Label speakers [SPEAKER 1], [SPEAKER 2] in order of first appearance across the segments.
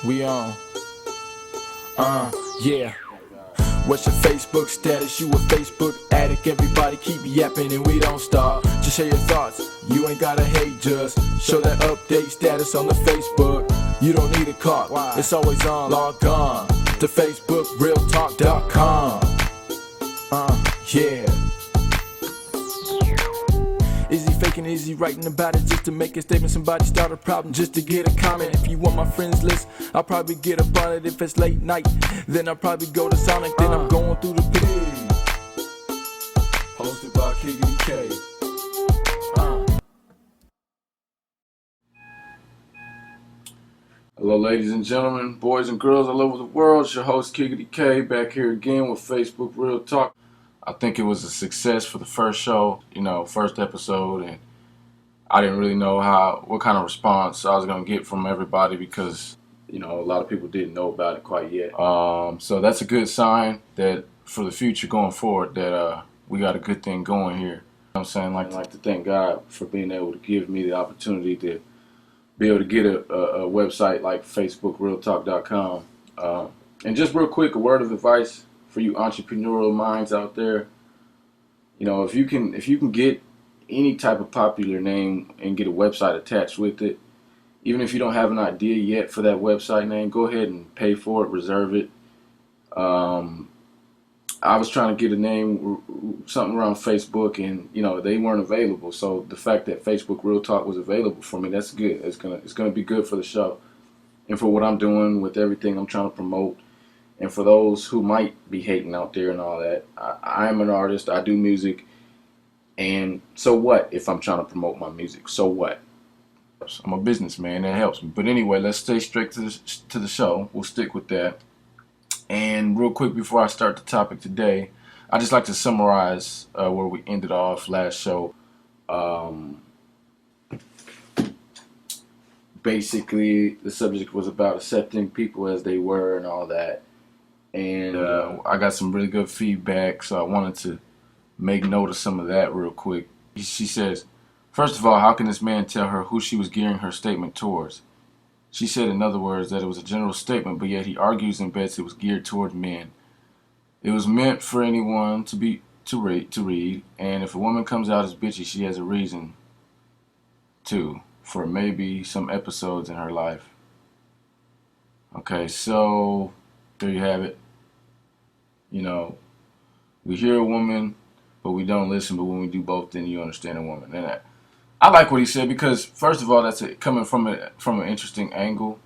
[SPEAKER 1] We on. Yeah. What's your Facebook status? You a Facebook addict. Everybody keep yapping and we don't stop. Just share your thoughts. You ain't gotta hate, just show that update status on the Facebook. You don't need a clock. It's always on. Log on to FacebookRealTalk.com. Yeah. Is he faking? Is he writing about it just to make a statement? Somebody start a problem just to get a comment. If you want my friends list, I'll probably get up on it. If it's late night, then I'll probably go to Sonic. Then I'm going through the pig. Hosted by Kigity K.
[SPEAKER 2] Hello ladies and gentlemen, boys and girls all over the world. It's your host Kigity K back here again with Facebook Real Talk. I think it was a success for the first show, first episode, and I didn't really know what kind of response I was going to get from everybody because, a lot of people didn't know about it quite yet. So that's a good sign that for the future going forward that we got a good thing going here. I'm saying, I'd like to thank God for being able to give me the opportunity to be able to get a website like FacebookRealTalk.com. And just real quick, a word of advice for you entrepreneurial minds out there. If you can get any type of popular name and get a website attached with it, even if you don't have an idea yet for that website name, go ahead and pay for it, reserve it. I was trying to get a name, something around Facebook, and they weren't available. So the fact that Facebook Real Talk was available for me, that's good. It's gonna be good for the show and for what I'm doing with everything I'm trying to promote. And for those who might be hating out there and all that, I am an artist. I do music, and so what if I'm trying to promote my music? So what? I'm a businessman. That helps me. But anyway, let's stay straight to the show. We'll stick with that. And real quick before I start the topic today, I just like to summarize where we ended off last show. Basically, the subject was about accepting people as they were and all that. And I got some really good feedback, so I wanted to make note of some of that real quick. She says, first of all, how can this man tell her who she was gearing her statement towards? She said, in other words, that it was a general statement, but yet he argues and bets it was geared toward men. It was meant for anyone to read, and if a woman comes out as bitchy, she has a reason to, for maybe some episodes in her life. Okay, so there you have it. We hear a woman, but we don't listen. But when we do both, then you understand a woman. And I like what he said because, first of all, that's coming from an interesting angle.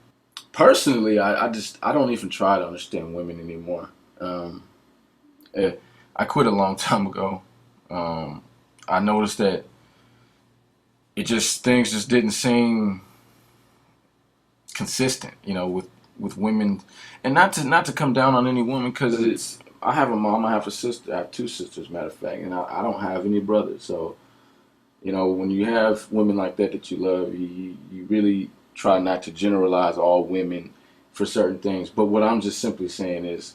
[SPEAKER 2] Personally, I don't even try to understand women anymore. I quit a long time ago. I noticed that things just didn't seem consistent, with women, and not to come down on any woman because I have a mom, I have a sister, I have two sisters, matter of fact, and I don't have any brothers. So, when you have women like that you love, you really try not to generalize all women for certain things. But what I'm just simply saying is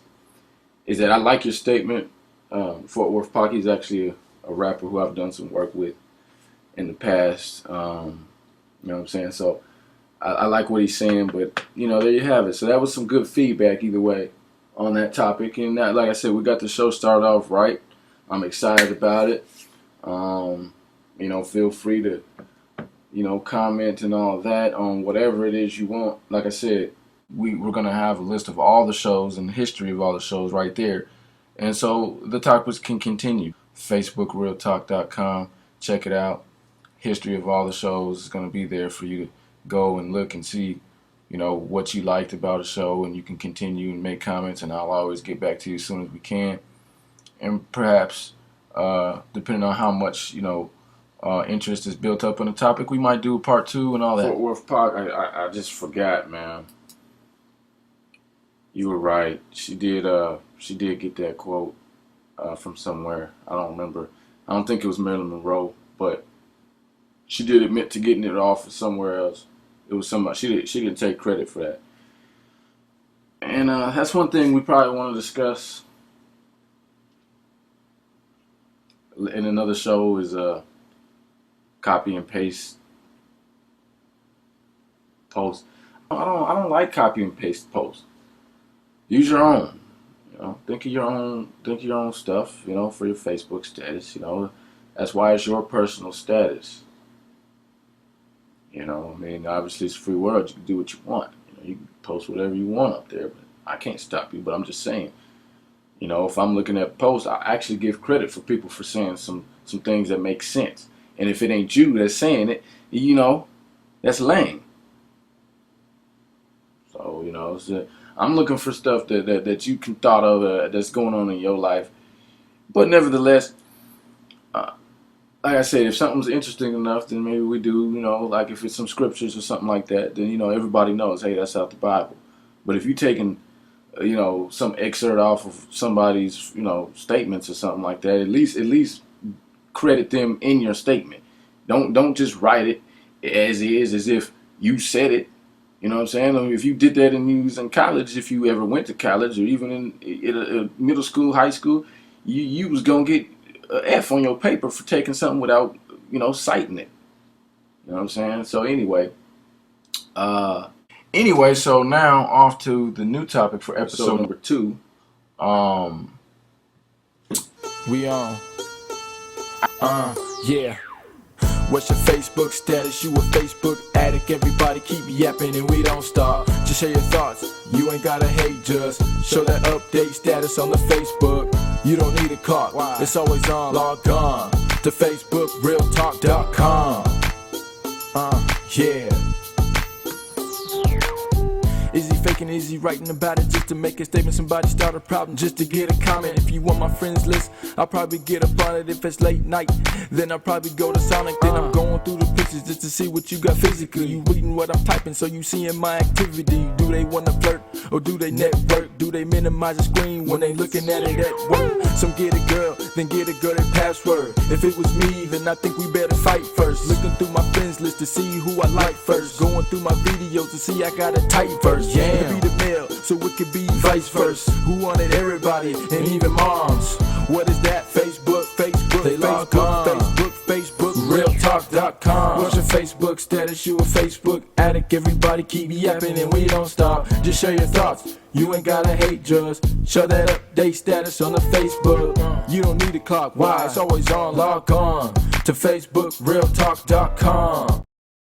[SPEAKER 2] that I like your statement. Fort Worth Pocky is actually a rapper who I've done some work with in the past. You know what I'm saying? So I like what he's saying, but there you have it. So that was some good feedback either way on that topic. And that, like I said, we got the show started off right. I'm excited about it. Feel free to, comment and all that on whatever it is you want. Like I said, we're going to have a list of all the shows and the history of all the shows right there. And so the topics can continue. FacebookRealTalk.com. Check it out. History of all the shows is going to be there for you to go and look and see, what you liked about a show, and you can continue and make comments, and I'll always get back to you as soon as we can. And perhaps, depending on how much, interest is built up on the topic, we might do a part 2 and all that. Fort Worth Park, I just forgot, man. You were right. She did get that quote from somewhere. I don't remember. I don't think it was Marilyn Monroe, but she did admit to getting it off somewhere else. It was somebody. She didn't take credit for that. And that's one thing we probably want to discuss in another show is copy and paste posts. I I don't like copy and paste posts. Use your own. Think of your own stuff. For your Facebook status. That's why it's your personal status. Obviously it's a free world. You can do what you want. You can post whatever you want up there, but I can't stop you. But I'm just saying. If I'm looking at posts, I actually give credit for people for saying some things that make sense. And if it ain't you that's saying it, that's lame. So, I'm looking for stuff that you can thought of that's going on in your life. But nevertheless, like I said, if something's interesting enough, then maybe we do, like if it's some scriptures or something like that, then, everybody knows, hey, that's out the Bible. But if you're taking, some excerpt off of somebody's, statements or something like that, at least credit them in your statement. Don't just write it as is, as if you said it. You know what I'm saying? I mean, if you did that and you was in college, if you ever went to college or even in middle school, high school, you was going to get an F on your paper for taking something without, citing it. You know what I'm saying? So anyway, so now off to the new topic for episode number 2.
[SPEAKER 1] We on. Yeah. What's your Facebook status? You a Facebook addict. Everybody keep yapping and we don't stop. Just share your thoughts. You ain't gotta hate, just show that update status on the Facebook. You don't need a clock. It's always on. Log on to Facebook, realtalk.com. Yeah. Is he faking? Is he writing about it just to make a statement? Somebody start a problem just to get a comment. If you want my friends list, I'll probably get up on it. If it's late night, then I'll probably go to Sonic. Then I'm going through the pictures just to see what you got physically. You reading what I'm typing, so you seeing my activity. Do they wanna flirt or do they network? Do they minimize the screen when they looking at it at work? Some get a girl, then get a girl their password. If it was me, then I think we better fight first. Looking through my friends list to see who I like first. Going through my videos to see I got a tight verse. Yeah. It could be the male, so it could be vice versa. Who wanted everybody and even moms? What is that? Facebook, they log on. Facebook, realtalk.com. What's your Facebook status? You a Facebook addict. Everybody keep yapping and we don't stop. Just share your thoughts. You ain't gotta hate, just show that update status on the Facebook. You don't need a clock. Why? It's always on. Log on to Facebook, realtalk.com.